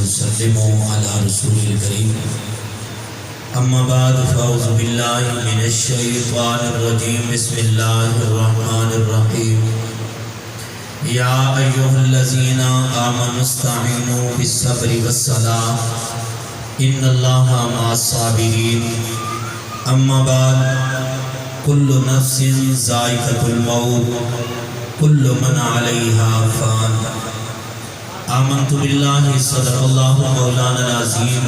وسلموا على رسول الكريم اما بعد فاعوذ بالله من الشيطان الرجيم بسم الله الرحمن الرحيم يا ايها الذين امنوا استعينوا بالصبر والصلاة ان الله مع الصابرين اما بعد كل نفس ذائقة الموت كل من عليها فان آمنت بالله صدق الله مولانا العظيم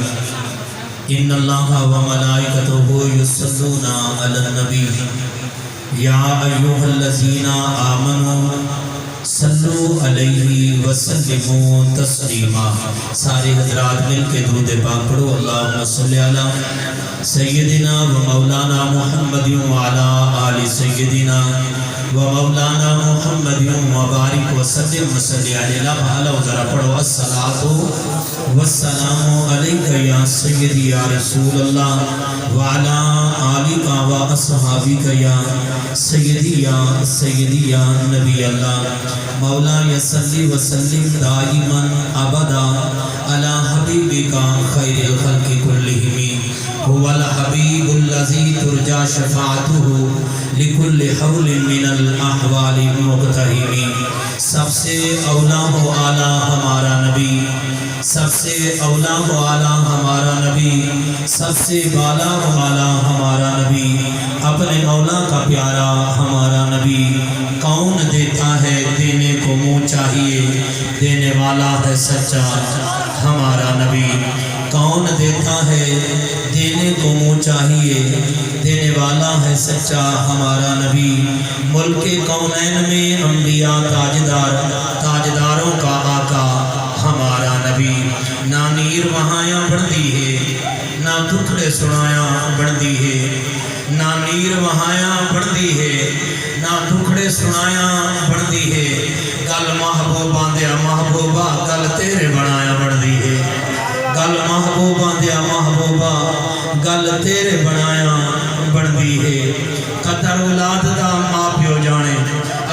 ان الله وملائكته يصلون على النبي يا ايها الذين آمنوا صلوا علیہ وسلموا تسلیما. سارے حضرات مل کے درود پاک پڑھو. اللہم صلی علی سیدنا و مولانا محمد وعلی آل سیدنا و مولانا محمد وبارک وسلم وصلی علیہ وآلہ. ذرا پڑھو الصلاۃ والسلام علیک یا سیدی یا رسول اللہ وعلی آلک و اصحابک یا سیدی یا نبی اللہ. مولا یصلی وسلم دائما ابدا علی حبیبک خیر الخلق کلہم هو الحبیب الذی ترجى شفاعته لكل حول من الاحوال مقتحم. سب سے اولا و اعلیٰ ہمارا نبی، سب سے اولا و اعلیٰ ہمارا نبی، سب سے بالا و اعلیٰ ہمارا نبی، اپنے مولا کا پیارا ہمارا نبی. کون دیتا ہے دینے کو منہ چاہیے، دینے والا ہے سچا ہمارا نبی. کون دیتا ہے دینے کو منہ چاہیے، دینے والا ہے سچا ہمارا نبی. ملک کونین میں انبیاء تاجدار، تاجداروں کا آقا ہمارا نبی. نہ نیر وہایا بڑھتی ہے، نہ دکھڑے سنایا بڑھتی ہے، نہ نیر وہایا بڑھتی ہے، نہ دکھڑے سنایا بڑھتی ہے. گل محبوبہ دیا محبوبہ گل تیرے بنایا بڑھتی ہے. گل محبوبہ دیا محبوبہ گل تیرے بنایا بڑھتی ہے. قدر اولاد دا ماں پیو جانے.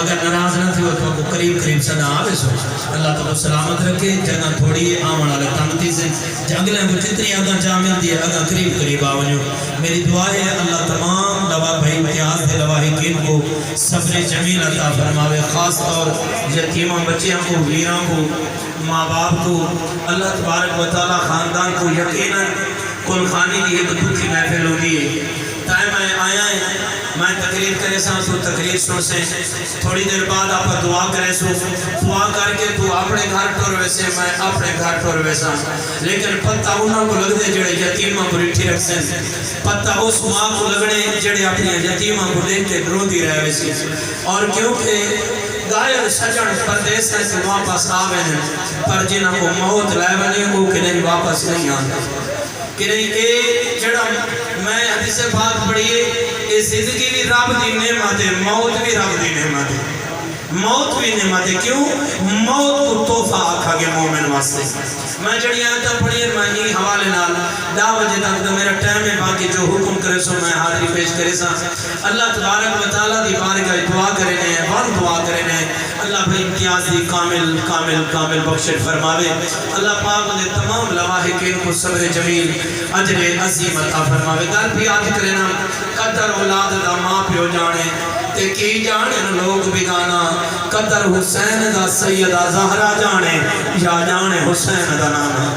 اگر ناراض نہ تھی تو کو قریب صدا آوے سو. اللہ تعالیٰ سلامت رکھے. جگہ تھوڑی آمن والے تنگتی سے جنگلیں کو جتنی اگاں جا ملتی ہے اگاں قریب آوانیو. میری دعا ہے اللہ تمام لوا بھائی امتیاز دے لواحقین کو صبر جمیل عطا فرماوے. خاص طور یتیموں بچیاں کو، ویراں کو، ماں باپ کو اللہ تبارک و تعالیٰ خاندان کو یقیناً کل خانی دی ہے تو دکھ کی محفل ہوگی ہے. ٹائم آیا ہے میں تقریر کرے ساں تو تقریر سن سے تھوڑی دیر بعد آپ دعا کرے سو. دعا کر کے تو اپنے گھر ٹور ویسے میں اپنے گھر ٹور ویسا. لیکن پتہ انہوں کو لگ دے جڑے یتیمہ کو رٹھی رکھ سن. پتہ اس ماں کو لگنے جڑے اپنی یتیمہ کو لے کے رو دی رہے ویسی. اور کیونکہ غائب سجن پردیس ہے سے واپس آوے ہیں پر جنہاں کو موت لائے بنے وہ کہ نہیں واپس نہیں آتا. کہ نہیں اے جڑا میں حدیث پاک پڑھئے اے زندگی بھی رب دی نعمت ہے، موت بھی رب دی نعمت ہے. موت بھی نعمت ہے. کیوں؟ موت کو تحفہ آکھا گیا مومن واسطے. میں جڑی آیتاں پڑھی میں ہی حوالے نال 10 بجے تک تو میرا ٹائم ہے باقی جو حکم کرے سو میں حاضری پیش کرے سا. اللہ تبارک و تعالیٰ دی بارگاہ دعا کرے نے بار دعا کرے نے اللہ بھائی امتیاز دی کامل بخشش فرماوے. اللہ پاک نے تمام لواحقین کو صبر جمیل اجر عظیم عطا فرماوے. گل بھی یاد کرے نا قدر اولاد دا ماں پیو جانے تے کی جانے لوگ بھی گانا. قدر حسین دا سیدہ زہرا جانے یا جانے حسین دا نانا.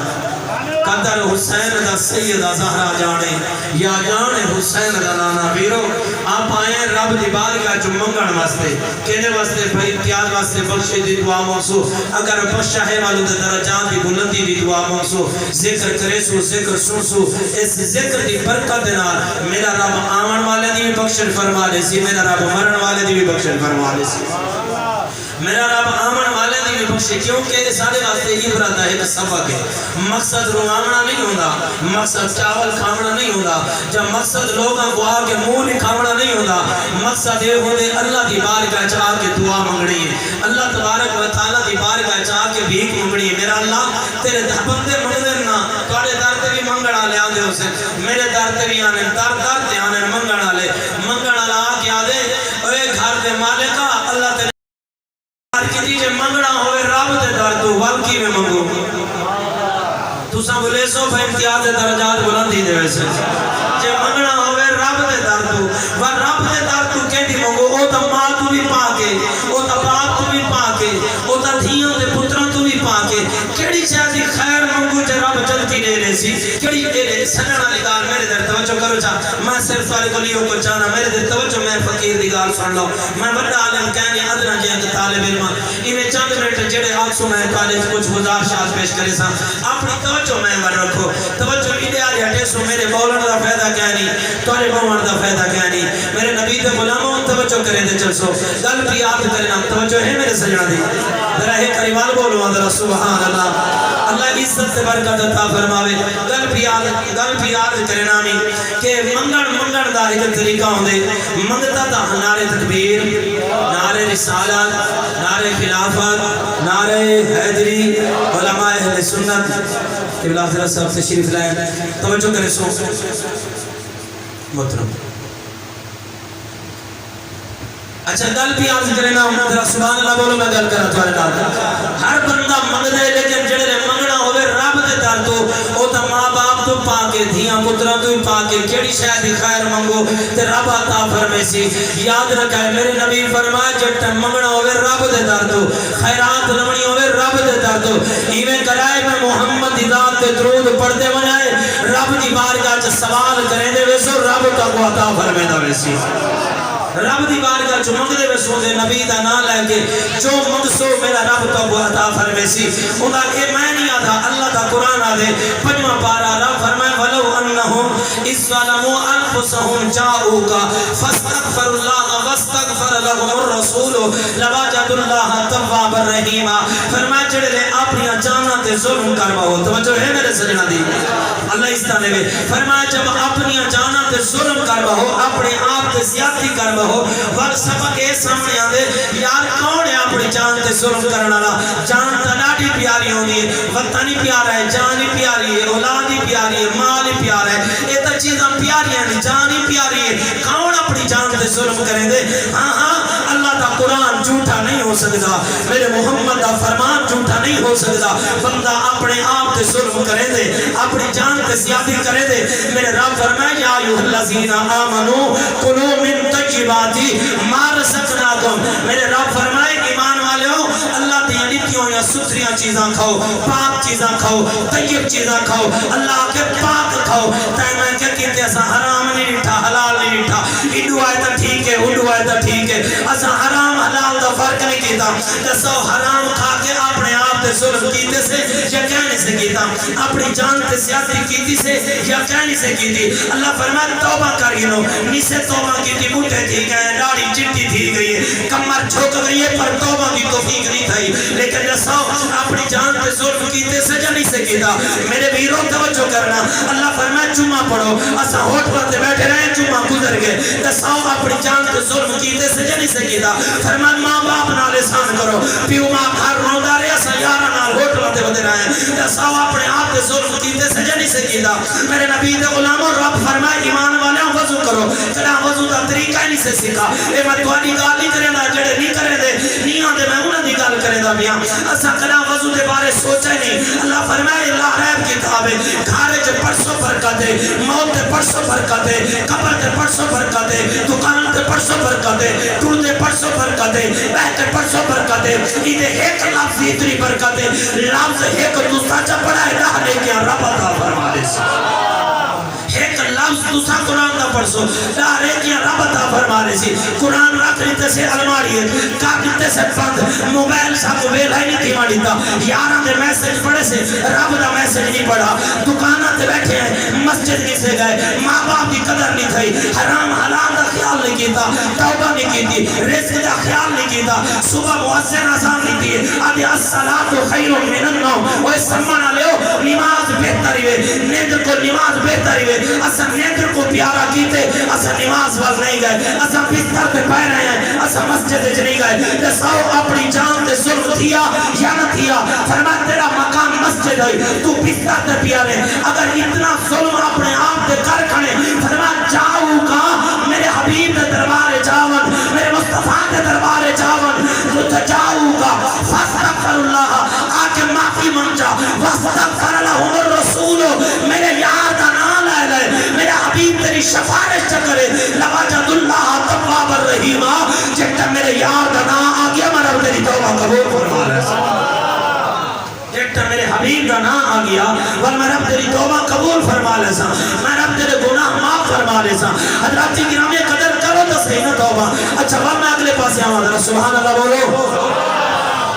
قدر حسین دا سیدہ زہرا جانے یا جانے حسین دا نانا. ویرو آپ آئے رب دی بارگاہ جو منگن واسطے کہنے واسطے بھائی امتیاز واسطے بخشے دی دعا مانسو. اگر بخشہ ہے والو دے درجات دی بلندی دی دعا مانسو. ذکر کرے سو ذکر سن سو. اس ذکر دی برکت دینا میرا رب آمن والے دی بھی بخشش فرما لے سی، میرا رب مرن والے دی بھی بخشش فرما لے سی. میرا رب آمن والے دی بھی بخشے. کیونکہ سارے واسطے عبرت ہے ایک سبق ہے. مقصد روامنا نہیں ہوتا، مقصد چاول کھامنا نہیں ہوتا، جب مقصد لوگاں کو آکے منہ نہیں کھامنا نہیں ہوتا. مقصد یہ ہوتے اللہ دی بارگاہ چاہ کے دعا منگڑی ہے، اللہ تبارک و تعالیٰ دی بارگاہ چاہ کے بھیک منگڑی ہے. میرا اللہ تیرے بندے منگدر نہ توڑے در تے بھی منگڑا لے آدھے اسے میرے در تے بھی آنے در تے آنے منگڑا لے آکے آدھے اے گھر دے مالکہ اللہ تیرے کسی جے منگنا ہوئے رب دے در تو والکی میں منگو. تساں بولے سو پہ امتیاز درجات بلندی دے ویسے جے منگنا ہوئے رب دے در تو و رب دے در تو کہندی منگو او تا ماں تو بھی پا کے او تا باپ تو بھی پا کے او تا دھیوں دے پتروں تو بھی پا کے کیڑی چیز دی خیر منگو جے رب جلدی دے لے سی کیڑی دے لے سجنا والی گال میرے در توجہ کرو چا میں صرف سارے گلیوں کو چاہنا میرے در توجہ میں فقیر دی گال سن لو میں بڑا عالم کہنے ادنا جے کہ طالب علم ایویں چند منٹ جڑے آکسو میں کالج کچھ گزارشات پیش کرے سا اپنی توجہ میں ور رکھو توجہ ایڈیا ہٹے سو میرے بولن دا فائدہ کیا نہیں تورے بولن دا فائدہ کیا نہیں میرے نبی دے غلاموں توجہ کرے دے چل سو گل بھی یاد کرنا توجہ ہے میرے سجنا دی ذرا ایک کلمات بولو ذرا سبحان اللہ اللہ عزت سے برکت عطا فرماوے گل بھی یاد کرنا نہیں کہ منگن دا ایک طریقہ ہوندے منگتا دا نعرے تکبیر نعرے رسالت نعرے خلافت نعرے حیدری علماء اہل سنت قبلہ حضرت صاحب تشریف لائے توجہ کرے سو محترم اچھا گل بھی عرض کرنا ہوں ذرا سبحان اللہ بولو میں گل کرا تھوڑے نال ہر بندہ منگ دے لیکن جڑے منگنا ہوئے رب دے در تو او تا ماں باپ تو پا کے دھیاں پتراں تو پا کے کیڑی شے دی خیر منگو تے رب عطا فرمائے سی یاد رکھے میرے نبی فرمایا جٹ منگنا ہوئے رب دے در تو خیرات لونی ہوئے رب دے در تو ایویں کرائے میں محمد دی ذات تے درود پڑھتے ونائے رب دی بارگاہ چ سوال کرے دے ویسو رب تا کو عطا فرمائے دا ویسی رب دی بارگاہ جو منگ دے ویسو دے نبی دا نام لے کے جو منگ سو میرا رب تو کو عطا فرمائے سی خدا کہ میں نہیں آتا اللہ دا قرآن آدھے پنجواں پارا رب فرمائے ولو انہم اس ظلموا انفسہم جاؤکا فاستغفر اللہ واستغفر لهم الرسول لوجدوا اللہ توابا الرحیم فرمائے جڑے لے اپنی جاناں تے ظلم کرواؤ توجہ ہے میرے سجنا دی اللہ اس طرح نے فرمایا جب اپنی جاناں تے ظلم کرواؤ اپنے آپ تے زیادتی کرواؤ وقت سبق اے سامنے آدھے یار کون ہے اپنی جان تے ظلم کرنا لا جان تناٹی پیاری ہونی ہے وقت نہیں پیارا ہے جان ہی پیاری ہے اولاد ہی پیاری ہے مال ہی پیارا ہے یہ تو چیزاں پیاری ہیں جان ہی پیاری ہے کون اپنی جان تے ظلم کریں دے ہاں ہاں اللہ دا قرآن جھوٹا نہیں ہو سکتا میرے محمد دا فرمان جھوٹا نہیں ہو سکتا بندہ اپنے آپ تے ظلم کریں دے اپنی جان تے زیادتی کریں دے میرے رب فرمائے یا ایھا الذین آمنو کلوا من طیباتی ما رزقناکم میرے رب فرمائے ایمان والےو اللہ دی نیکیوں یا ستھریاں چیزاں کھاؤ پاک چیزاں کھاؤ طیب چیزاں کھاؤ اللہ کے پاک کھاؤ تے میں کیا کہتے اسا حرام نہیں ڈٹھا حلال نہیں ڈٹھا اڈو آئے تا ٹھیک ہے اڈو آئے تا ٹھیک ہے اسا حرام حلال دا فرق نہیں کیتا دسو حرام کھا کے اپنے آپ تے ظلم کیتے سے یا کہنے سے کیتا اپنی جان تے زیادتی کیتی سے یا کہنے سے کیتی اللہ فرمائے توبہ کر گنو نیسے توبہ کیتی موٹے تھی گئے داڑھی چٹی تھی گئی ہے کمر جھک گئی ہے پر توبہ کی توفیق نہیں تھی لیکن جسو اپنی جان تے ظلم کیتے سے جا نہیں سے کیتا میرے ویروں توجہ کرنا اللہ فرمائے جمعہ پڑھو اسا ہوٹ پر تے بیٹھے رہے جمعہ گزر گئے جسو اپنی جان تے ظلم کیتے سے جا نہیں سے کیتا فرمائے ماں باپ نال احسان کرو پیو ماں گھر روندا رہے اسا یارا نال ہوٹ پر تے بدے رہے جسو اپنے آپ تے ظلم کیتے سے جا نہیں سے کیتا میرے نبی دے غلاموں رب فرمائے ایمان والے وضو کرو کدا وضو دا طریقہ نہیں سے سکھا اے میں تہاڈی گل نہیں کریندا جڑے نہیں کرے دے نہیں آندے میں انہاں دی گل کریندا پیاں اسا کدا وضو دے بارے سوچا نہیں اللہ فرمائے اللہ غیب کتاب ہے گھر وچ پرسوں برکت ہے موت تے پرسوں برکت ہے قبر تے پرسوں برکت ہے دکان تے پرسوں برکت ہے ٹر تے پرسوں برکت ہے بیٹھ تے پرسوں برکت ہے ایدے ایک لفظ اتنی برکت ہے لفظ ایک دوسرا چا پڑھا ہے راہ لے کے رب عطا فرما دے ایک لفظ دوسرا قرآن دا پرسو دارے کیا رب عطا فرما رہے سی قرآن رکھ لیتے سے علماڑی ہے کار لیتے سے بند موبائل سا کو ویل ہے نہیں تھی ماڑی تا یاران دے میسیج پڑھے سے رب دا میسیج نہیں پڑھا دکانہ تے بیٹھے ہیں مسجد نہیں سے گئے ماں باپ کی قدر نہیں تھی حرام حلال دا خیال نہیں کیتا توبہ نہیں کیتی رزق دا خیال نہیں کیتا صبح مؤذن اذان نہیں دی آدھی الصلاۃ خیر من النوم وہ سمجھنا لیو نماز بہتر ہوئے نیند کو نماز بہتر ہوئے اسا نیندر کو پیارا کیتے اسا نماز وال نہیں گئے اسا بستر پہ پہ رہے ہیں اسا مسجد وچ نہیں گئے جساؤ اپنی جان تے ظلم تھیا یا نہ تھیا فرمایا تیرا مقام مسجد ہے تو بستر تے پیا رہے اگر اتنا ظلم اپنے آپ تے کر کھڑے فرمایا جاؤ کا میرے حبیب دے دربار جاون میرے مصطفیٰ دے دربار جاون جاؤ کا فاستغفر اللہ آ کے معافی منجا واستغفر لهم الرسول بولو میرے یار دا نام لے لے میرا حبیب تیری شفاعت چکرے لوجد اللہ تواب الرحیم جتا میرے یار دا نام آ گیا میں رب تیری توبہ قبول فرما لے جتا میرے حبیب دا نام آ گیا ول میں رب تیری توبہ قبول فرما لے سا میں رب تیرے گناہ معاف فرما لے سا حضرات کی گرامی قدر کرو تو صحیح نہ توبہ اچھا ول میں اگلے پاسے آواں ذرا سبحان اللہ بولو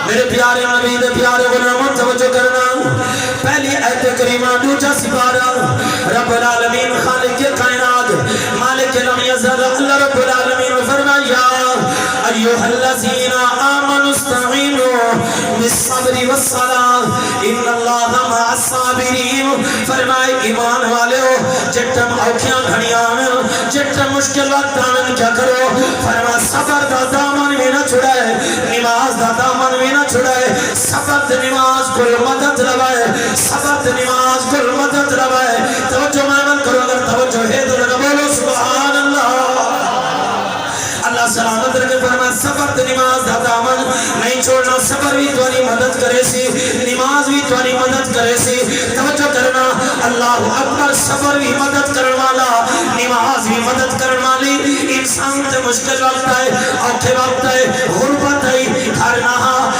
میرے پیارے نبی دے پیارے غلاموں توجہ کرنا پہلی آیت کریمہ دوجا سپارہ رب العالمین خالق کائنات مالک لم یزل اللہ رب العالمین فرمایا ایوہ الذین آمنوا استعینوا بالصبر والصلاة ان اللہ مع الصابرین فرمائے ایمان والے ہو جٹم اوکھیاں گھڑیاں میں جٹم مشکل وقت آمن کیا کرو فرما صبر دا دامن میں نہ چھڑائے نماز دا دامن میں نہ چھڑائے صبر نماز کل مدد لگائے صبر نماز کل مدد لگائے توجہ مانن کرو اگر توجہ ہے تو لگا بولو سبحان اللہ اللہ سلامت رکھے فرما صبر نماز دا دامن نہیں چھوڑنا صبر بھی تمہاری مدد کرے سی نماز بھی تمہاری مدد کرے سی توجہ کرنا اللہ اکبر صبر بھی مدد کرنے والا نماز بھی مدد کرنے والی انسان تے مشکل وقت آئے اوکھے وقت آئے غربت آئی گھر نہ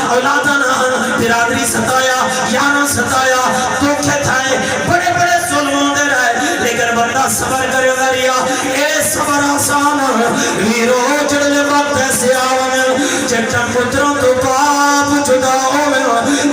اولادہ نہ برادری ستایا یارہ ستایا دکھے تھائے بڑے بڑے ظلموں دے رہے لیکن بندہ صبر کرے گریا اے صبر آسان ویرو جڑلے وقت ایسے آویں جٹم پتروں تو باپ جدا ہوئے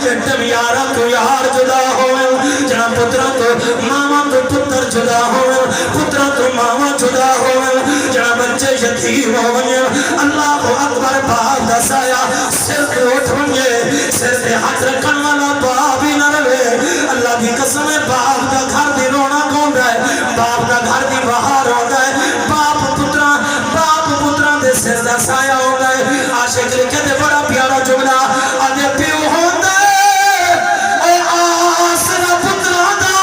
جٹم یارہ تو یار جدا ہوئے جنا پتروں تو ماما تو پتر جدا ہوئے پتروں تو ماما جدا ہوئے جنا بچے یتیم ہوئے اللہ اکبر باپ دسایا سر پہ اٹھ ہوئے سر پہ ہاتھ رکھن والا باپ ہی نہ رہے اللہ کی قسم ہے باپ دا گھر دی رونا کون ہے باپ دا گھر دی باہر ہوتا ہے باپ پتران دے سر دا سایہ ہوتا ہے عاشق لکھے دے بڑا پیارا جملہ آدھے پیو ہوتا ہے اے آسرا پتران دا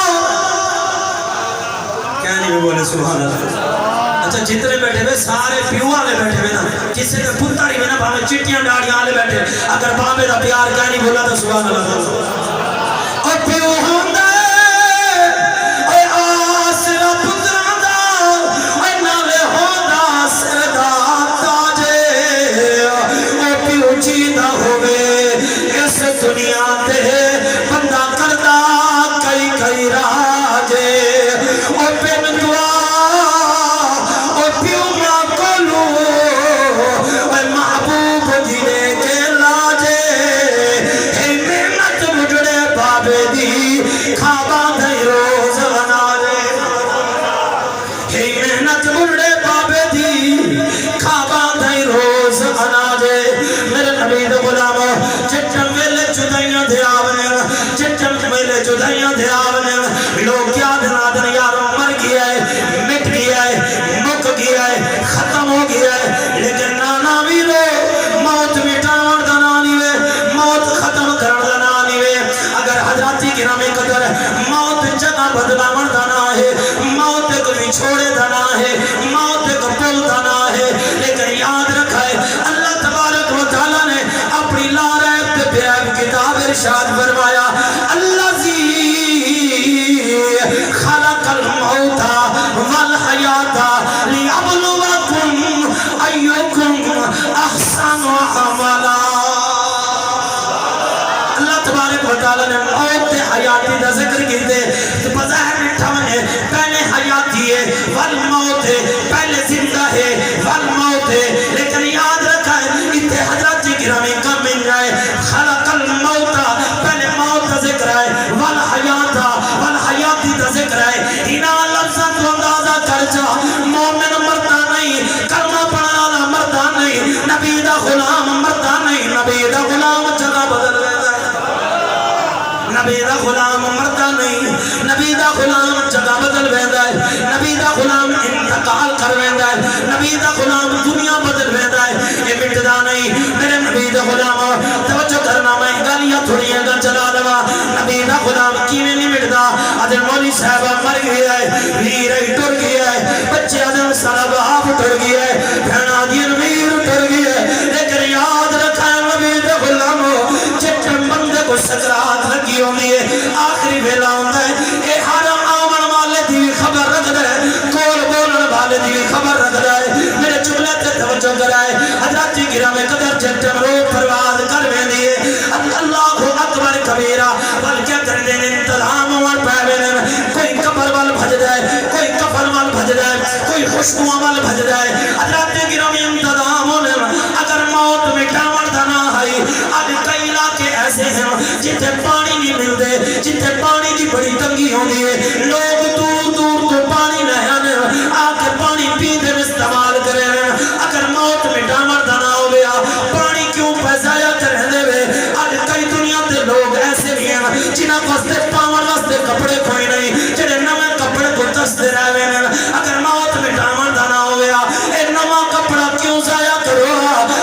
کیا نہیں میں بولے سبحان اللہ اچھا جتنے بیٹھے ہوئے سارے پیو آلے بیٹھے ہوئے نا کسی کے پتر ہی میں نا بھامے چٹیاں ڈاڑیاں آلے بیٹھے اگر بابے دا پیار کیا نہیں بولا تو سبحان اللہ اور پیو ہوتا ہے اے آسرا پتران دا اے نالے ہوتا سردا تاجے اے پیو چیدہ ہوئے اس دنیا تے بندہ کردہ کئی کئی راجے اے پین دعا جدائیاں دے آونے لوگ کیا دنا دن یاروں مر گیا ہے مٹ گیا ہے مک گیا ہے ختم ہو گیا ہے لیکن نانا ویرو موت مٹاور دنانی وے موت ختم کرن دنانی وے اگر حضراتی کرام قدر موت جگہ بدلاور دنا ہے موت کو چھوڑے دنا ہے موت کو پل دنا ہے لیکن یاد رکھا ہے اللہ تبارک و تعالیٰ نے اپنی لارہ پیاب کتاب ارشاد فرمایا خلق الموت والحیات لیبلوکم ایکم احسن عملا اللہ تبارک و تعالی نے موت حیاتی دا ذکر کیتے تو بظاہر مٹھا میں پہلے حیاتی ہے والموت پہلے زندہ ہے والموت لیکن یاد رکھا ہے اتنے حضرات جی گرامی کم مل جائے خلق الموت پہلے موت دا ذکر ہے والحیات والحیاتی دا ذکر ہے ہنا لفظاں تو اندازہ کر جا مومن مرتا نہیں کلمہ پڑھانا مرتا نہیں نبی دا غلام مرتا نہیں نبی دا غلام جگہ بدل لیتا ہے نبی دا غلام مرتا نہیں نبی دا غلام جگہ بدل لیتا ہے نبی دا غلام انتقال کر لیتا ہے نبی دا غلام دنیا بدل لیتا ہے یہ مٹدا نہیں میرے نبی دا غلام توجہ کرنا میں گالیاں تھوڑی ہیں گا چلا دوا نبی دا غلام کیویں نہیں مٹدا آدھر مولی صاحبہ مر گیا ہے ویر ٹر گیا ہے بچے آدھر صاحب آپ ٹر گیا ہے بہن آدھر ویر ٹر گیا ہے لیکن یاد رکھا ہے نبی دا غلام جتن بندے کو سکرات لگی ہوئی ہے آخری بھیلا ہوتا ہے اے ہر جٹم رو پرواز کر میں دیئے اللہ اکبر کبیرہ بلکہ کر دیں انتظام اور پہویں کوئی قبر وال بھج جائے کوئی کفن وال بھج جائے کوئی خوشبو وال بھج جائے حضرت گرامی انتظام ہونے اگر موت مٹاون دنا ہے آج کئی علاقے ایسے ہیں جتنے پانی نہیں ملتے جتنے پانی کی بڑی تنگی ہوندی ہے لوگ دور دور تو پانی نہیں آنے آکے پانی پیتے میں استعمال کرے اگر موت مٹاون دنا ہو گیا پانی کیوں پیسایا کرے دے آج کئی دنیا تے لوگ ایسے بھی ہیں جنہاں واسطے پاون واسطے کپڑے کوئی نہیں جنہیں نوے کپڑے کو دستے رہے ہیں اگر موت مٹاون دنا ہو گیا اے نوہ کپڑا کیوں ضائع کرو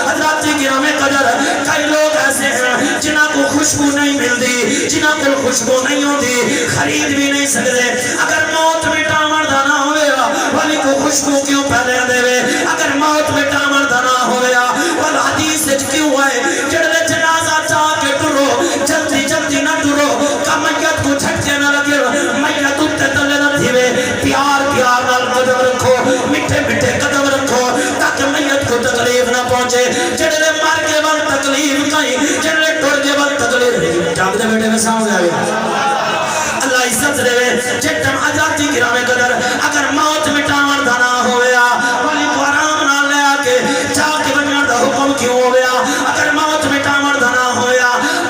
حضرات گرامی قدر کئی لوگ ایسے ہیں جنہاں کو خوشبو نہیں ملتی جنہاں کو خوشبو نہیں ہوتی خرید بھی نہیں سکتے اگر موت مٹاون دنا ہو گیا والی کو خوشبو کیوں پہلے دے اگر موت مٹاون دنا ہو گیا والا حدیث کیوں ہے جڑے جنازہ چاہ کے ٹرو جلدی جلدی نہ ٹرو کہ میت کو جھٹکے نہ لگے میت اٹھتے تلے نہ تھیوے پیار پیار نال قدم رکھو مٹھے مٹھے قدم رکھو تاکہ میت کو تکلیف نہ پہنچے جڑے مار کے وقت تکلیف کہیں جڑے ٹر کے وقت تکلیف جاگ دے بیٹے میں سامنے آئے اللہ عزت دے جتم حضرات گرامی قدر اگر موت مٹاون دنا ہو گیا ولی کو آرام نہ لے آکے جا کے بنیان دا حکم کیوں ہو گیا اگر موت مٹاون دنا ہو گیا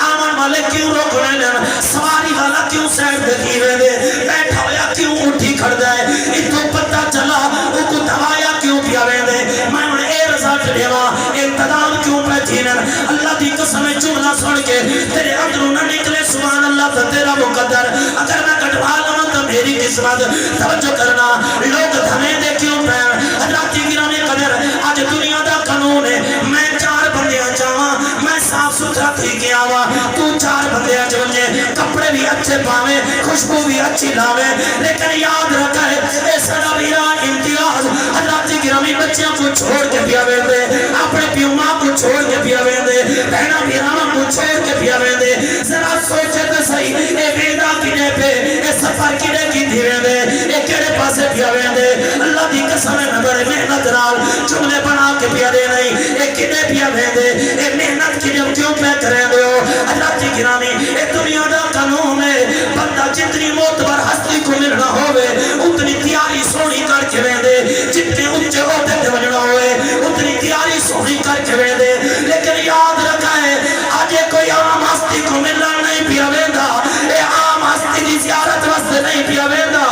آمن والے کیوں روکنے لیں سواری والا کیوں سیٹ دکھی رہے دے بیٹھا ہویا کیوں اٹھی کھڑ جائے اتو پتہ چلا او کو دوایا کیوں پیا رہے دے میں انہیں اے رضا چڑھیوا انتظام کیوں بیٹھین اللہ دی قسم جملہ سن کے تیرے اندروں نہ نکلے سبحان اللہ تا تیرا مقدر اگر میں کٹوا لوں تو میری قسمت توجہ کرنا لوگ دھمیں دے کیوں پہن حضرات گرامی قدر آج دنیا دا قانون ہے میں 4 بندیاں چاہاں میں صاف ستھرا تھی گیا ہوا تو 4 بندیاں چونجے کپڑے بھی اچھے پاویں خوشبو بھی اچھی لاویں لیکن یاد رکھا ہے اے سڑا میرا امتیاز حضرات گرامی بچیاں کو چھوڑ کے پیا ویندے اپنے پیو ماں کو چھوڑ کے پیا ویندے بہنا بیرانا کو چھوڑ کے پیا ویندے ذرا سوچے تو صحیح اے ویدہ کنے پہ اے سفر کنے کی دھی ویندے اے کڑے پاسے پیا ویندے اللہ دی قسم میں بڑے محنت نال جملے بنا کے پیا دے نہیں اے کنے پیا ویندے اے محنت کی جب کیوں پہ کریں دے ہو حضرات گرامی اے دنیا دا قانون ہے بندہ جتنی معتبر ہستی کو ملنا ہوئے اتنی تیاری سونی کر کے ویندے جتنے اونچے عہدے تے وجنا ہوئے اتنی تیاری سونی کر کے ویندے لیکن یاد رکھا ہے آج کوئی عام ہستی کو ملنا نہیں پیا ویندا اے عام ہستی دی زیارت واسطے نہیں پیا ویندا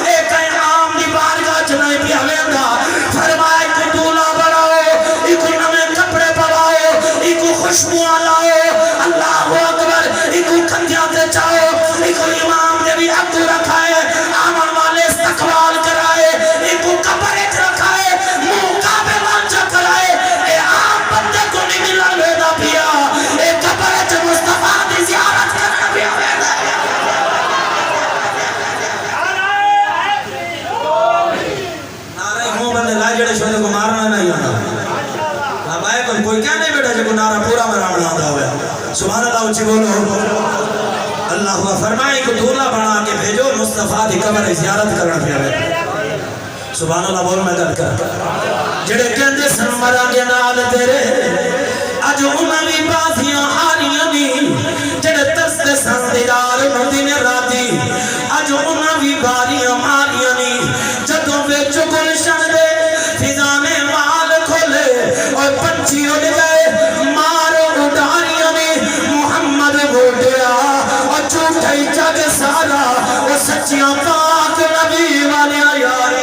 اے کئی عام دی بارگاہ چ نہیں پیا ویندا فرمایا کہ دولا بڑھاؤ ایکو نمے کپڑے پواؤ ایکو خوشبو لاؤ اللہ اکبر ایکو کندھیاں تے چاؤ ایکو امام نے بھی عبد رکھائے آمن والے استقبال کرائے ایکو قبر ایک رکھائے منہ کعبے وانچا کرائے اے عام بندے کو نہیں ملا ویدا پیا اے قبر ایک مصطفیٰ دی زیارت کرنا پیا ویدا نعرہ ہوں بندے لائے جڑے شہدے کو مارنا نہیں آنا اب آئے کوئی کیا نہیں بیٹھا جو نعرہ پورا مرامنا آتا ہوا سبحان اللہ اچھی بولو اللہ ہوا فرمائے کو دولہ بنا کے بھیجو مصطفیٰ دی قبر زیارت کرنا پیا ویدا سبحان اللہ بول میں گل کر جڑے کہندے سن مرا کے نال تیرے اج انہاں وی بازیاں آنیاں نی جڑے ترستے سن دیدار مدینے راتی اج انہاں وی باریاں ماریاں نی جدوں وچ گلشن دے فضانے مال کھولے اور پنچھی اڑ گئے مار اڈاریاں نی محمد بوٹیا اور جھوٹے جگ سارا وہ سچیاں پاک نبی والے یار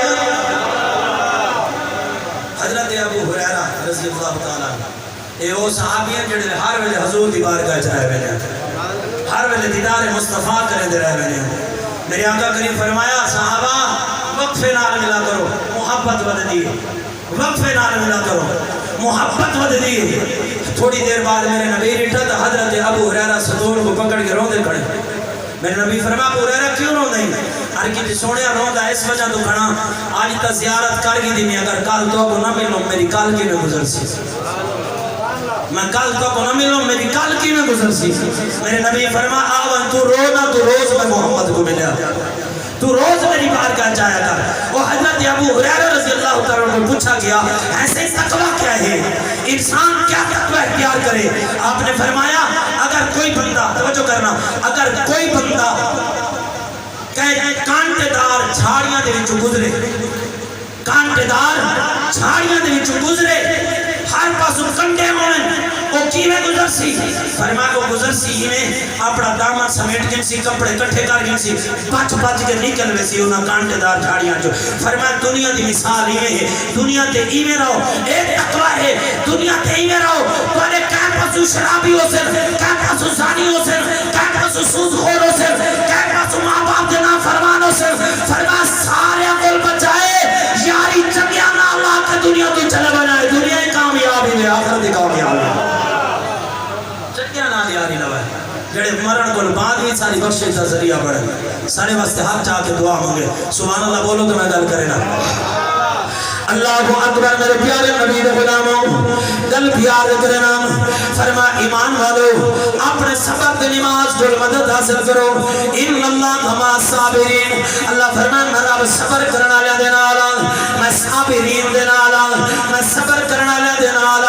حضرت ابو ہریرہ رضی اللہ تعالیٰ اے وہ صحابی ہیں جڑے ہر ویلے حضور دی بارگاہ چ رہے ہوئے ہر ویلے دیدار مصطفیٰ کرے دے رہے ہوئے میرے آقا کریم فرمایا صحابہ وقفے نال ملا کرو محبت ود دی وقفے نال ملا کرو محبت ود دی تھوڑی دیر بعد میرے نبی ریٹھا تو حضرت ابو ہریرہ ستون کو پکڑ کے روندے کھڑے میرے نبی فرما ابو ہریرہ کیوں رو نہیں ہر کی سونے روندا اس وجہ تو کھڑا آج تا زیارت کر گئی دی میں اگر کل تو کو نہ ملوں میری کل کی میں گزر سی میں کل تو کو نہ ملوں میری کل کی میں گزر سی میرے نبی فرما آون تو رونا تو روز میں محمد کو ملیا تو روز میری بارگاہ جایا کر. وہ حضرت ابو ہریرہ رضی اللہ تعالیٰ کو پوچھا گیا ایسے تقویٰ کیا ہے, انسان کیا تقویٰ اختیار کرے؟ آپ نے فرمایا اگر کوئی بندہ, توجہ کرنا, اگر کوئی بندہ کانٹے دار جھاڑیاں دے وچوں گزرے, کانٹے دار جھاڑیاں دے وچوں گزرے, ہر پاسوں کنڈے ہوئے, وہ کیویں گزر سی؟ فرمایا وہ گزر سی میں اپنا دامن سمیٹ گن سی, کپڑے کٹھے کر گن سی, بچ بچ کے نکل وے سی انہاں کانٹے دار جھاڑیاں جو. فرمایا دنیا دی مثال یہ ہے, دنیا تے ایویں رہو, ایک تقویٰ ہے, دنیا تے ایویں رہو. تواڈے کہہ پاسوں شرابی ہو سن, کہہ پاسوں زانی ہو سن, کہہ پاسوں سود خور ہو سن, کہہ پاسوں ماں باپ دے نافرمان ہو سن. فرمایا سارے کول بچائے یاری چنگیاں نال لا کے دنیا تو چلے بنائے, دنیا کامیاب ہے آخرت کامیاب ہے. چنگیاں نال یاری لوائے جڑے مرن کو بعد بھی ساری بخشش دا ذریعہ بڑھے. سارے واسطے ہاتھ چاہ کے دعا مانگے. سبحان اللہ بولو تو میں گل کرے نا. اللہ اکبر. میرے پیارے نبی دے غلاموں, گل پیار کرے نا. فرما ایمان والو اپنے صبر دے نماز دل مدد حاصل کرو. ان اللہ مع الصابرین, اللہ فرمائے میں رب صبر کرنا لیا دے نال, میں صابرین دے نال, میں صبر کرنا لیا دے نال.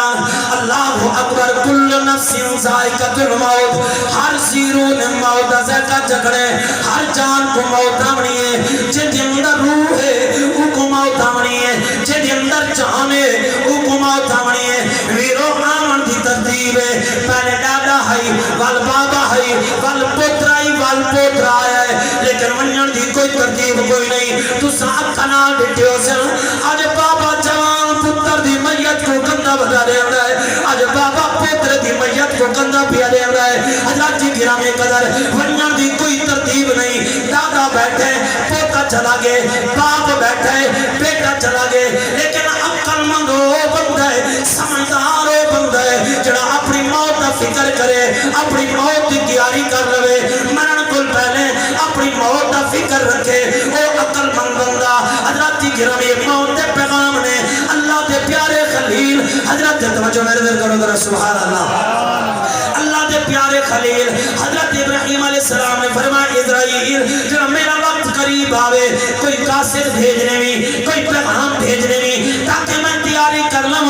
اللہ اکبر. کل نفس ذائقۃ الموت, ہر زیرو نے موت دا ذائقہ چکھنے, ہر جان کو موت آونی ہے. جے اندر روح ہے او کو موت آونی ہے, جے اندر جان ہے او کو موت آونی ہے. ویرو آمن دی ترتیب ہے, پہلے دادا ہے وال بابا ہے وال پوترا ہے وال پوترا ہے, لیکن ونجن دی کوئی ترتیب کوئی نہیں. تو ساتھ کنا ڈٹے ہو سن, آج بابا جوان پتر دی میت کو گندہ بتا دے رہا ہے, آج بابا پتر دی میت کو گندہ پیا دے رہا ہے. حضرات جی گرامی قدر, ونجن دی کوئی ترتیب نہیں. دادا بیٹھے پوتا چلا گئے, باپ بیٹھے بیٹا چلا گئے, لیکن عقل مند وہ بندہ ہے, سمجھدار وہ بندہ ہے جڑا اپنی موت کا فکر کرے, اپنی موت کی تیاری کر لے, مرن کو پہلے اپنی موت کا فکر رکھے, وہ عقل مند بندہ. حضرات جی گرامی موت کے پیغام نے اللہ کے پیارے خلیل, حضرت توجہ میرے دل کرو ذرا سبحان اللہ, اللہ دے پیارے خلیل حضرت ابراہیم علیہ السلام نے فرمایا اسرائیل جب میرا وقت قریب آوے, کوئی قاصد بھیجنے میں, کوئی پیغام بھیجنے میں, تاکہ میں تیاری کر لوں.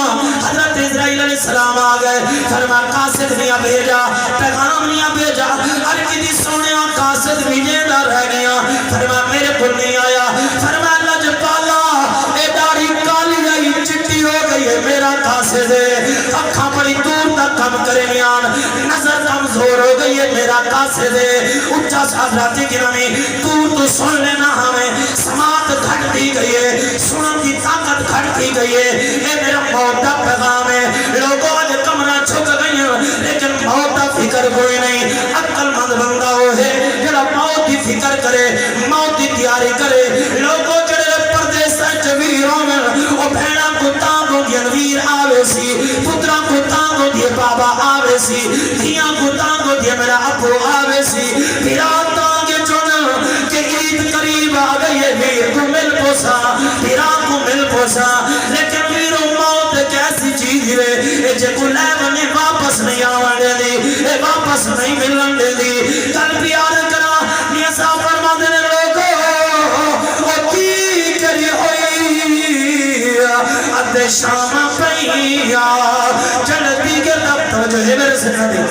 حضرت اسرائیل علیہ السلام آ گئے, فرمایا قاصد نہیں بھیجا, پیغام نہیں بھیجا, ہر کسی سونے قاصد بھیجے نہ رہ گیا. فرمایا میرے کو نہیں آیا. فرمایا لجپالا اے داڑھی کالی گئی چٹی ہو گئی ہے, میرا قاصد ہے, اکھاں بڑی دور تک کم کرے نیان, نظر کمزور ہو گئی ہے, میرا قاصد ہے. اچھا حضرات گرامی دور تو سن لینا, ہمیں سماعت گھٹ دی گئی ہے, سنن کی طاقت گھٹ دی گئی ہے. اے میرا موت کا پیغام ہے. لوگوں آج کمرہ چھک گئی ہیں لیکن موت کا فکر کوئی نہیں. عقل مند بندہ وہ ہے جڑا موت کی فکر کرے, موت کی تیاری کرے. لوگوں جڑے پردیس ویروں میں وہ بھیڑا کو تانگوں دی ویر آوے سی, پترا کو تانگوں دی بابا آوے سی, دھیاں کو تانگوں دی میرا ابو آوے سی. پھرا تانگے چون کہ عید قریب آ گئی ہے, ویر کو مل پوسا, پھرا کو مل پوسا, لیکن ویروں موت ایک ایسی چیز ہے اے جے کو لے بنے واپس نہیں آوان دے دی, اے واپس نہیں ملن دے دی. کل پیار کرا نیسا فرما دینے لوگوں او کی کری ہوئی ادھے شام پہیا جلدی کے دفتر جو ہے میرے سے نہ دے.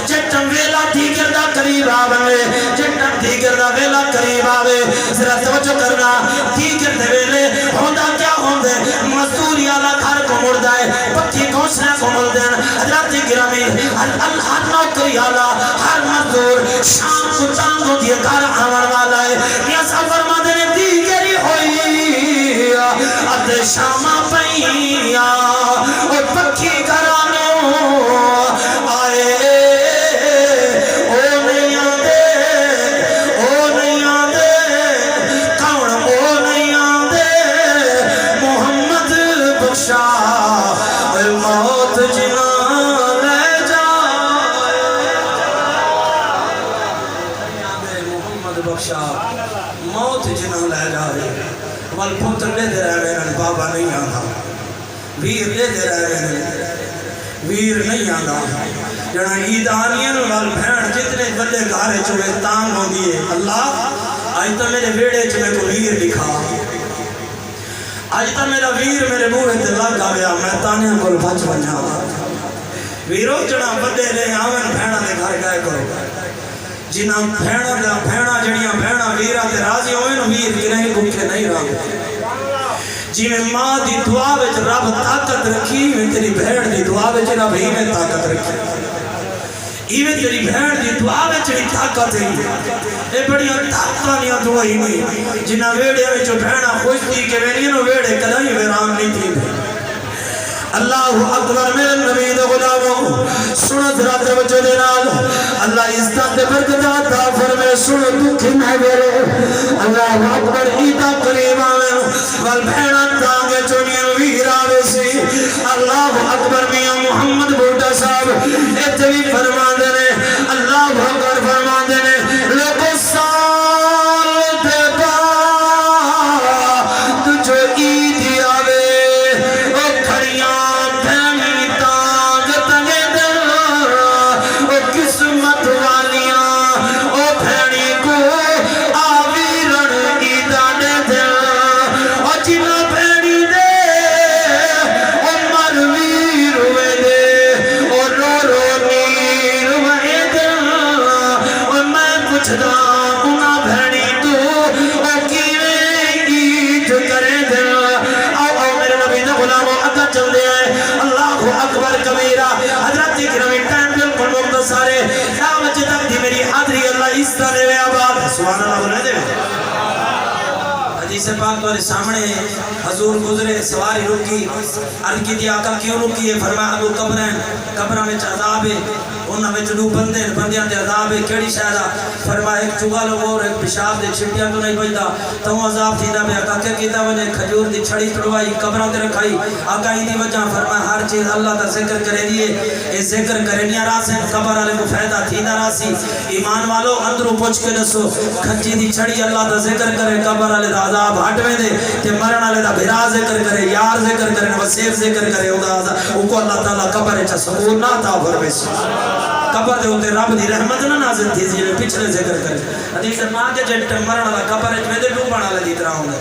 جٹم ویلا دیگر دا قریب آوے, جٹم دیگر دا ویلا قریب آوے, ذرا توجہ کرنا. دیگر دے ویلے ہوندہ کیا ہوندے, مزدوری آلہ گھر کو مردہ ہے, پکی گھوشنے کو مردہ ہے. حضرات گرامی ہر نوکری آلہ, ہر مزدور شام کو تانگوں دیے گھر آمن والا ہے. یہ سا فرما دینے دیگری ہوئی ادھے شامہ پہیا اور پکی گھرانوں آئے, موت جنہ لے جائے وال پتر لے دے رہے ہیں, بابا نہیں آنا, ویر لے دے رہے ہیں, ویر نہیں آنا. جنہ عید آنین وال بھین جتنے بلے گھارے چوئے تانگ ہوں دیئے, اللہ آج تو میرے ویڑے چ میں کو ویر لکھا آج تو میرا ویر میرے منہ تے لگ آیا میں تانے کول بچ بنیا ویرو جڑا بڑے نے آون بھیڑا دے گھر گئے کرو جنہاں بھیڑا جڑیاں بھیڑا ویرا تے راضی ہوئے نو ویر کہ نہیں بھوکے نہیں رہے جی میں ماں دی دعا وچ رب طاقت رکھی میں تیری بھیڑ دی دعا وچ رب ہی میں طاقت رکھی ایویں تیری بھیڑ دی دعا وچ بھی طاقت ہے اے بڑی طاقتانیاں دعا ہی نہیں جنہاں ویڑے وچ بھیڑا خوش تھی کہ میری نو ویڑے کدی ویران نہیں تھی اللہ اکبر میرے نبی دے غلاموں سنو ذرا توجہ دے نال اللہ عزت دے برکت عطا فرمائے سنو دکھ میں میرے اللہ اکبر عیدا قریب آوے ول بھیڑا تانگے چونیاں ویر آوے سی اللہ اکبر میاں محمد بوٹا صاحب ایتھے بھی فرما دے نے اللہ اکبر فرما دے نے لوگو سال دے بعد جو عید آوے سارے قیامت تک دی میری حاضری اللہ اس طرح میں آباد سبحان اللہ بولے دے حدیث پاک تمہارے سامنے حضور گزرے سواری رکی عرض کی دی آقا کیوں رکی ہے فرمایا ابو قبرہ میں عذاب ہے انہاں میں چلو بندیاں دے عذاب ہے کیڑی شاہدہ فرمایا ایک چوگا لوگو اور ایک پشاب دے چھٹیاں تو نہیں بجتا تو عذاب تھی دا میں آقا کیا کیتا میں نے کھجور دی چھڑی تڑوائی قبروں تے رکھائی آقا ہی دی وجہ فرمایا ہر چیز اللہ تا ذکر کرے دیئے اے ذکر کرنیا راس ہے قبر والے کو فائدہ تھی دا راسی ایمان والو اندروں پوچھ کے دسو کھچی دی چھڑی اللہ تا ذکر کرے قبر والے دا عذاب ہٹ میں دے تے مرن والے دا بھرا ذکر کرے یار ذکر کرے وسیف ذکر کرے او کو اللہ تعالی قبر وچ سکون نہ عطا فرمائے قبر دے اوتے رب دی رحمت نہ نازل تھی جے پچھلے ذکر کرے حدیث پاک کے جے مرن والا قبر وچ میں دے ڈوبن والے دی طرح ہوندا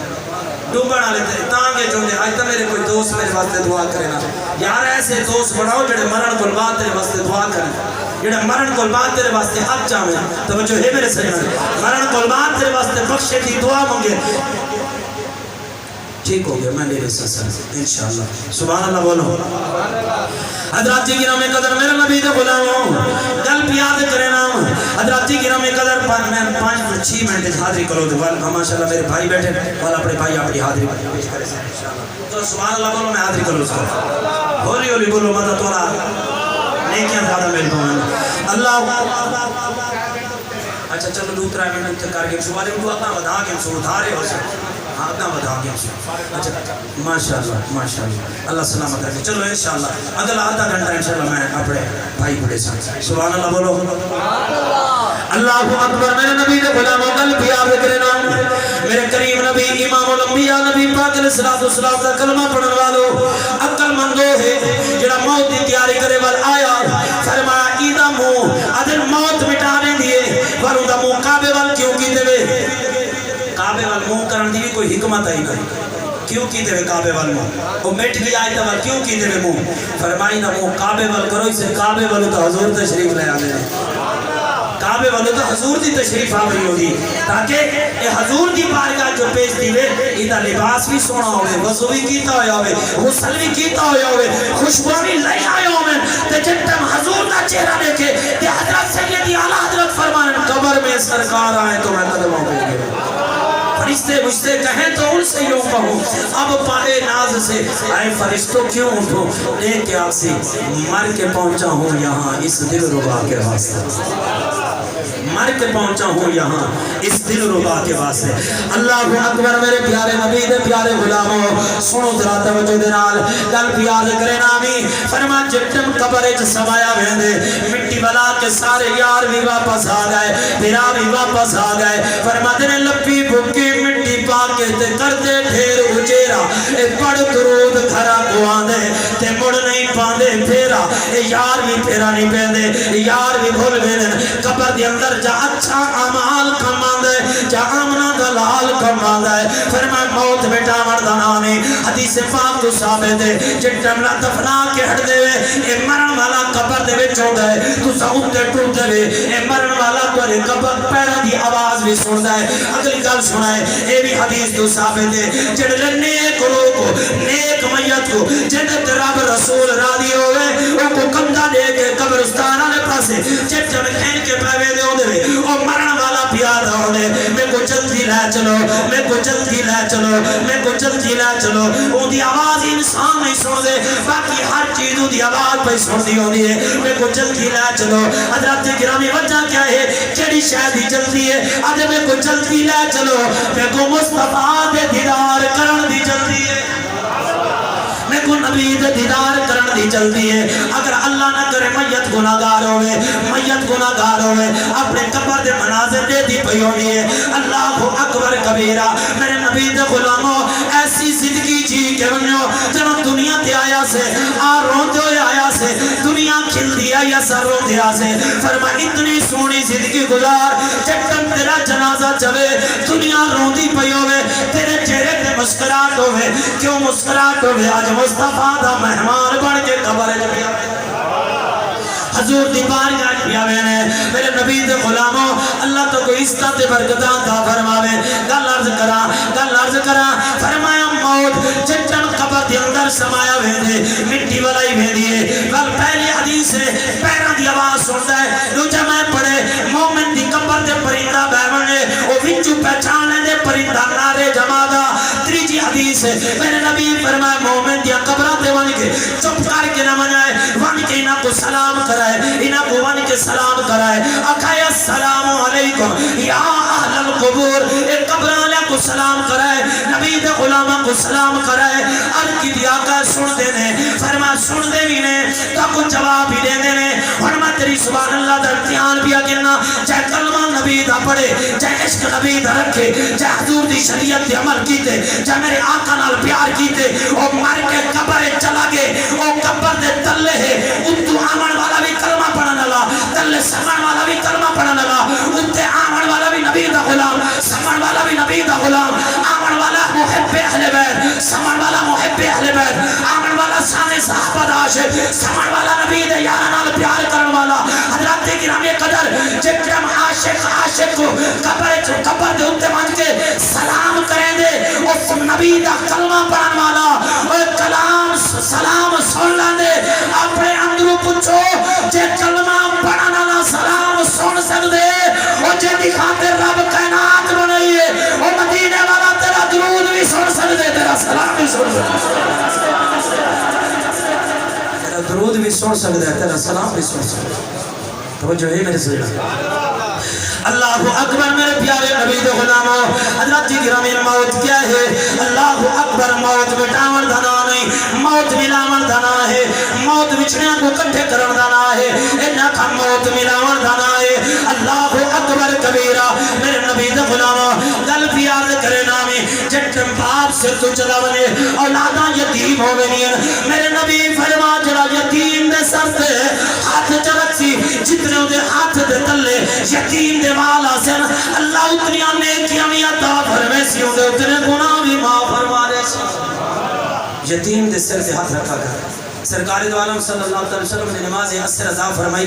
ڈوبن والے تے تانگے چوندے اج تے میرے کوئی دوست میرے واسطے دعا کرے نا یار ایسے دوست بناؤ جڑے مرن کول بعد تیرے واسطے دعا کرن جڑا مرن کول بعد تیرے واسطے حق چاہے توجہ ہے میرے سجن مرن کول بعد تیرے واسطے بخشے دی دعا منگے ٹھیک ہو گیا میں نہیں رسا سر انشاءاللہ سبحان اللہ بولو حضرات کی گرام قدر میرے نبی دے غلاموں قلب یاد کرے نام حضرات کی گرام قدر پر میں 5-6 منٹ حاضری کرو دے ماشاءاللہ میرے بھائی بیٹھے والا اپنے بھائی اپنی حاضری پیش کرے انشاءاللہ تو سبحان اللہ بولو میں حاضری کروں اس کو ہولی ہولی بولو مدد تولا نیکیاں زیادہ مل پاؤں اللہ اچھا چلو دوسرا منٹ کر کے سوالے کو اپنا بتا کے سو دھارے ہو سکتے آدھا بتا گیا اچھا ماشاءاللہ اللہ سلامت رکھے چلو انشاءاللہ اگلا آدھا گھنٹہ انشاءاللہ میں اپنے بھائی بڑے ساتھ سبحان اللہ بولو اللہ اکبر میرے نبی نے غلاموں قلب یاد کرے نام میرے کریم نبی امام الانبیاء نبی پاک علیہ السلام کا کلمہ پڑھن والو عقل مندو ہے جڑا موت دی تیاری کرے وال آیا فرمایا ایدہ منہ ادھر موت مٹانے دیے وروں دا منہ کعبے وال کیوں کی دے کعبے وال منہ کرن دی کوئی حکمت آئی نہیں کیوں کی دے کعبے وال منہ وہ مٹ گئی آئیتا وال کیوں کی دے منہ فرمائی نہ منہ کعبے وال کرو اسے کعبے والو تو حضور تشریف لے آنے کعبے والو تو حضور دی تشریف آوری ہوگی تاکہ اے حضور دی بارگاہ جو پیش دیوے ایدہ لباس بھی سونا ہوئے وضو بھی کیتا ہویا ہوئے غسل بھی کیتا ہویا ہوئے خوشبو بھی لئی آئے ہوئے تے جب تم حضور کا چہرہ دیکھے تے حضرت سیدی اعلیٰ حضرت فرمانے قبر میں سرکار آئے تو میں قدموں پہ گئے فرشتے مجھتے کہیں تو ان سے یوں کہوں اب پائے ناز سے آئے فرشتوں کیوں اٹھو ایک آسی مر کے پہنچا ہوں یہاں اس دل ربا کے واسطے مر کے پہنچا ہوں یہاں اس دل ربا کے واسطے اللہ اکبر میرے پیارے نبی دے پیارے غلاموں سنو ذرا توجہ دے نال قلب یاد کرے نامی فرما جٹم قبر وچ سوایا ویندے مٹی بلا کے سارے یار بھی واپس آ گئے بھرا بھی واپس آ گئے فرما نے لپی بھکی مٹی پا کے تے کردے ڈھیر اجیرا اے پڑھ درود گھرا کو آندے تے مڑ نہیں پاندے پھیرا اے یار بھی پھیرا نہیں پیندے یار بھی بھول ویندے قبر دے اندر جا اچھا اعمال کماندے جا آمنا حکم آندا ہے فرمایا موت مٹاون دا نام ہے حدیث پاک تو ثابت ہے جٹم نہ دفنا کے ہٹ دے اے مرن والا قبر دے وچ ہوندا ہے تساں اُتے ٹوٹ دے اے مرن والا تیرے قبر پیراں دی آواز بھی سندا ہے اگلی گل سنائے اے بھی حدیث تو ثابت ہے جڑے نیک روح کو نیک میت کو جنت رب رسول راضی ہوئے ان کو کندھا دے کے قبرستان والے پاسے جٹم کھین کے پاوے دے ہوندے او مرن والا پیار ہوندے میں کو جلدی لے چلو میں کو جلدی لے چلو میں کو جلدی لے چلو اون دی آواز انسان نہیں سن دے باقی ہر چیز دی آواز پہ سن دی ہوندی ہے میں کو جلدی لے چلو حضرت گرامی وجہ کیا ہے کیڑی شے دی جلدی ہے اج میں کو جلدی لے چلو میں کو مصطفی دے دیدار کرن دی جلدی ہے میں کو نبی دے دیدار کرن دی جلدی ہے اگر اللہ نہ کرے میت گناہگار ہوئے اپنے قبر دے مناظر دے دی پئی ہونی ہے اللہ اکبر کبیرہ میرے نبی دے غلاموں ایسی زندگی جی کے ونیو جب دنیا تے آیا سے روندے ہوئے آیا سے دنیا کھل دیا یا سر روندے آ سے فرما اتنی سونی زندگی گزار جب تیرا جنازہ چلے دنیا روندی پئی ہوئے تیرے چہرے تے مسکراہٹ ہوئے کیوں مسکراہٹ ہوئے آج مصطفیٰ دا مہمان بن کے قبر وچ پیا حضور دی بارگاہ وچ پیا وینے میرے نبی دے غلاموں اللہ تو کوئی عزت تے برکتاں عطا فرماوے گل عرض کراں فرمایا موت جٹن قبر دے اندر سمایا ویندے مٹی ولائی ویندی ہے ول پہلی حدیث ہے پیراں دی آواز سندا ہے دوجا میں پڑھے مومن دی قبر دے پرندہ بیٹھے او وچوں پہچانے دے پرندہ نارے جمادا تیجی حدیث ہے میرے نبی فرمایا مومن دی قبراں تے ون کے چپ کر کے نہ منائے ون کے انہاں کو سلام کرائے انہاں کو ون کے سلام کرائے آکھائے السلام علیکم یا اہل القبور اے قبراں والے کو سلام کرائے نبی دے غلاماں کو سلام کرائے عرض کی دیا کا سن دے نے فرما سن دے بھی نے تا کو جواب بھی دے نے ہن میں تیری سبحان اللہ دا امتحان بھی کہنا چاہے کلمہ نبی دا پڑھے چاہے عشق نبی دا رکھے چاہے حضور دی شریعت تے عمل کیتے چاہے میرے آقا نال پیار کیتے او مر کے قبر چلا گئے او قبر دے تلے ہے اتو آمن والا بھی کلمہ پڑھن والا تلے سمن والا بھی کلمہ پڑھن والا اتنے آمن والا بھی نبی دا غلام سمن والا بھی نبی دا غلام آمن والا محب اہل بیت سمن والا محب اہل بیت آمن والا سانے صحابہ دا عاشق سمن والا نبی دے یاراں نال پیار کرن والا حضرت گرامی قدر جب عاشق کو قبر دے اوتے وانج کے سلام کریں دے اس نبی دا کلمہ پڑھن والا او کلام سلام سن لے اپنے اندروں پوچھو جے کلمہ پڑھن والا سلام سن سکدے او جے دی خاطر رب کائنات بنائی ہے او مدینے والا تیرا درود بھی سن سکدے تیرا سلام بھی سن سکدے تیرا درود بھی سن سکدے تیرا سلام بھی سن سکدے توجہ ہے میرے سیدھا اللہ اکبر میرے پیارے نبی دے غلاموں حضرت گرامی موت کیا ہے اللہ اکبر موت مٹاون دا نام نہیں موت ملاون دا نام ہے موت وچھڑیاں کو کٹھے کرن دا نام ہے انہاں کا موت ملاون دا نام ہے اللہ اکبر کبیرہ میرے نبی دے غلاموں گل پیار کرے نامی جٹم باپ سے تو چلا بنے اولاداں یتیم ہو گئی میرے نبی فرما جڑا یتیم دے سر تے ہاتھ چرک سی جتنے دے ہاتھ دے تلے یتیم دے والا سن اللہ اتنی نیکیاں بھی عطا فرمائے سی دے اتنے گناہ بھی معاف فرما دے سی یتیم دے سر دے ہاتھ رکھا کر سرکار دو عالم صلی اللہ علیہ وسلم نے نماز عصر ادا فرمائی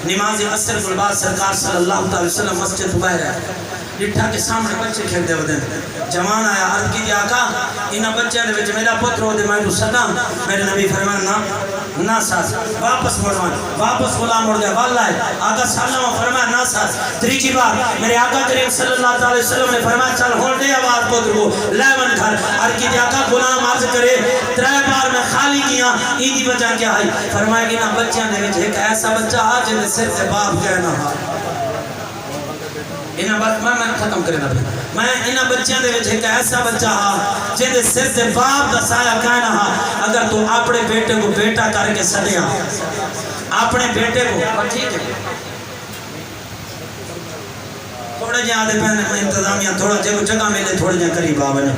نماز عصر کے بعد سرکار صلی اللہ علیہ وسلم مسجد باہر ہے ڈٹھا کے سامنے بچے کھیلتے ہوتے ہیں جوان آیا عرض کی دیا آقا انہاں بچے نے وچ میرا پتر ہو دے میں تو سدا میرے نبی فرمایا نہ ساس واپس مڑوان واپس غلام مڑ گیا واللہ آقا سلام فرمایا نہ ساس تیسری بار میرے آقا کریم صلی اللہ علیہ وسلم نے فرمایا چل ہون دے آواز پتر کو لے من گھر عرض کی دیا آقا غلام عرض کرے ترے بار میں خالی کیا ایدی وجہ کیا ہے فرمایا کہ انہاں بچے نے وچ ایک ایسا بچہ آ جن سر سے باپ کہنا انہاں بات میں ختم کرے نہ میں انہاں بچیاں دے وچ ایک ایسا بچہ ہا جے دے سر تے باپ دا سایہ کہنا ہا اگر تو اپنے بیٹے کو بیٹا کر کے سدیا اپنے بیٹے کو ٹھیک ہے تھوڑے جہاں دے پہنے انتظامیہ تھوڑا جگہ ملے تھوڑے جہاں قریب آبنے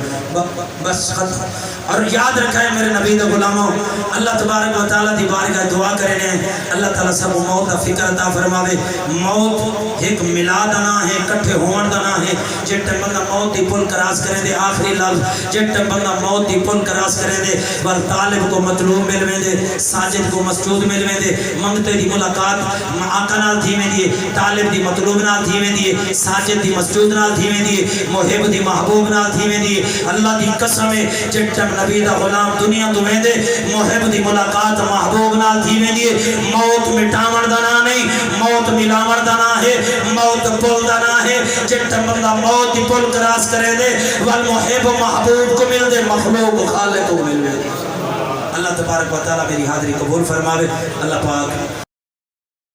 بس ختم اور یاد رکھائے میرے نبی دے غلاموں، اللہ تبارک و تعالیٰ دی بارگاہ دعا کرنے ہیں اللہ تعالیٰ سب موت دا فکر عطا فرماوے۔ موت ایک ملاد نہ ہے، کٹھے ہون دا نہ ہے۔ جٹ بندہ موت دی پل کراس کرے دے آخری لفظ، جٹ بندہ موت دی پل کراس کرے دے ور طالب کو مطلوب ملوے دے، ساجد کو مسجود ملوے دے، منگتے دی ملاقات آقا نال تھیویں دیے، طالب دی مطلوب نال تھیویں دیے، ساجد دی مسجود نال تھیویں دیے، محب دی محبوب نال تھیویں دیے۔ اللہ دی قسم ہے جٹ نبی دا غلام دنیا تو میں دے محب دی ملاقات محبوب نال تھیویں دیے۔ موت مٹاون دا نہ نہیں، موت ملاون دا نہ ہے، موت پل دا نہ ہے۔ جٹ بندہ موت دی پل کراس کرے دے والمحب محبوب کو مل دے، مخلوق خالق کو مل دے۔ اللہ تبارک و تعالیٰ میری حاضری قبول فرماوے۔ اللہ پاک